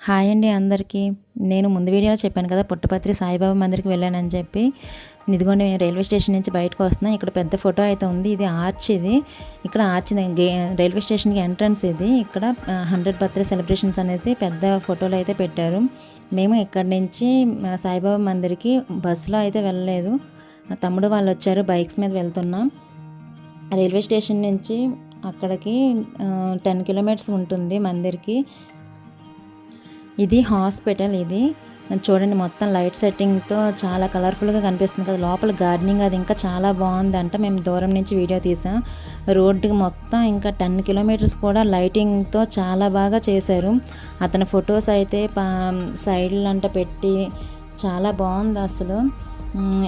Hi అండి అందరికీ. నేను ముందు వీడియోలో చెప్పాను కదా పుట్టపర్తి సాయిబాబా మందిర్‌కి వెళ్ళానని చెప్పి. ఇదిగోండి మేము రైల్వే స్టేషన్ నుంచి బయటకు వస్తున్నాం. ఇక్కడ పెద్ద ఫోటో అయితే ఉంది. ఇది ఆర్చ్ ఇది. ఇక్కడ ఆర్చ్ రైల్వే స్టేషన్‌కి ఎంట్రన్స్ ఇది. ఇక్కడ 100 బర్త్‌డే సెలబ్రేషన్స్ అనేసి పెద్ద ఫోటోలు అయితే పెట్టారు. మేము ఇక్కడి నుంచి సాయిబాబా మందిర్‌కి బస్సులో అయితే వెళ్ళలేదు. తమ్ముడు వాళ్ళు వచ్చారు, బైక్స్ మీద వెళ్తున్నాం. రైల్వే స్టేషన్ నుంచి అక్కడికి 10 కిలోమీటర్స్ ఉంటుంది మందిర్‌కి. ఇది హాస్పిటల్. ఇది చూడండి, మొత్తం లైట్ సెట్టింగ్తో చాలా కలర్ఫుల్గా కనిపిస్తుంది కదా. లోపల గార్డెనింగ్ అది ఇంకా చాలా బాగుందంట. మేము దూరం నుంచి వీడియో తీసాం. రోడ్డుకి మొత్తం ఇంకా 10 కిలోమీటర్స్ కూడా లైటింగ్తో చాలా బాగా చేశారు. అతని ఫొటోస్ అయితే సైడ్లంట పెట్టి చాలా బాగుంది అసలు.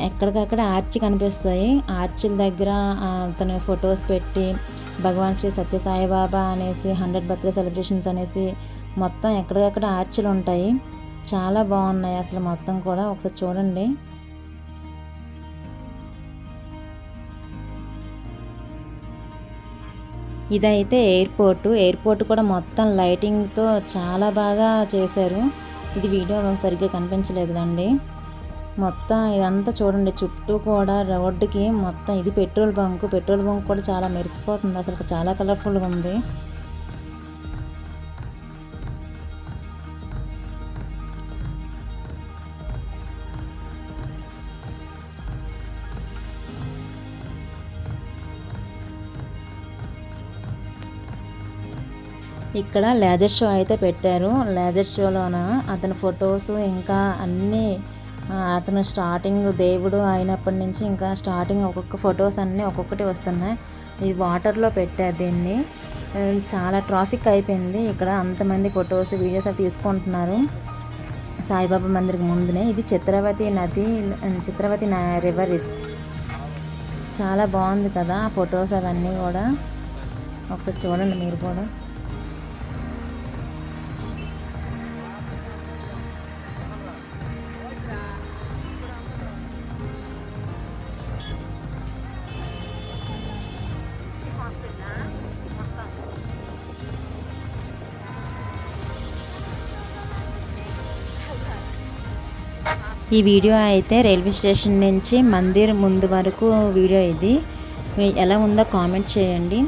ఎక్కడికక్కడ ఆర్చి కనిపిస్తాయి. ఆర్చిల దగ్గర అతని ఫొటోస్ పెట్టి భగవాన్ శ్రీ సత్యసాయిబాబా అనేసి 100 బర్త్డే సెలబ్రేషన్స్ అనేసి మొత్తం ఎక్కడికక్కడ ఆర్చిలు ఉంటాయి. చాలా బాగున్నాయి అసలు మొత్తం కూడా. ఒకసారి చూడండి. ఇదైతే ఎయిర్పోర్ట్ కూడా మొత్తం లైటింగ్తో చాలా బాగా చేశారు. ఇది వీడియో సరిగ్గా కనిపించలేదులండి. మొత్తం ఇదంతా చూడండి, చుట్టూ కూడా రోడ్డుకి మొత్తం. ఇది పెట్రోల్ బంక్ కూడా చాలా మెరిసిపోతుంది అసలు, చాలా కలర్ఫుల్గా ఉంది. ఇక్కడ లేజర్ షో అయితే పెట్టారు. లేజర్ షోలోన అతని ఫొటోస్ ఇంకా అన్నీ అతను స్టార్టింగ్ దేవుడు అయినప్పటి నుంచి ఇంకా స్టార్టింగ్ ఒక్కొక్క ఫొటోస్ అన్నీ ఒక్కొక్కటి వస్తున్నాయి. ఇది వాటర్లో పెట్టారు దీన్ని. చాలా ట్రాఫిక్ అయిపోయింది ఇక్కడ. అంతమంది ఫొటోస్ వీడియోస్ అవి తీసుకుంటున్నారు సాయిబాబా మందిర్కి ముందునే. ఇది చిత్రవతి రివర్. ఇది చాలా బాగుంది కదా ఆ ఫొటోస్ అవన్నీ కూడా. ఒకసారి చూడండి మీరు కూడా. ఈ వీడియో అయితే రైల్వే స్టేషన్ నుంచి మందిర్ ముందు వరకు వీడియో. ఇది ఎలా ఉందో కామెంట్ చేయండి.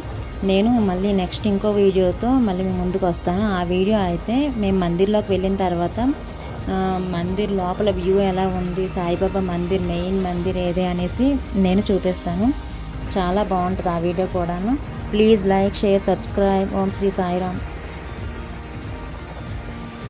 నేను మళ్ళీ నెక్స్ట్ ఇంకో వీడియోతో మళ్ళీ మీ ముందుకు వస్తాను. ఆ వీడియో అయితే మేము మందిర్లోకి వెళ్ళిన తర్వాత మందిర్ లోపల వ్యూ ఎలా ఉంది, సాయిబాబా మందిర్ మెయిన్ మందిర్ ఏదే అనేసి నేను చూపిస్తాను. చాలా బాగుంటుంది ఆ వీడియో కూడాను. Please like, share, subscribe. Om Shri Sairam.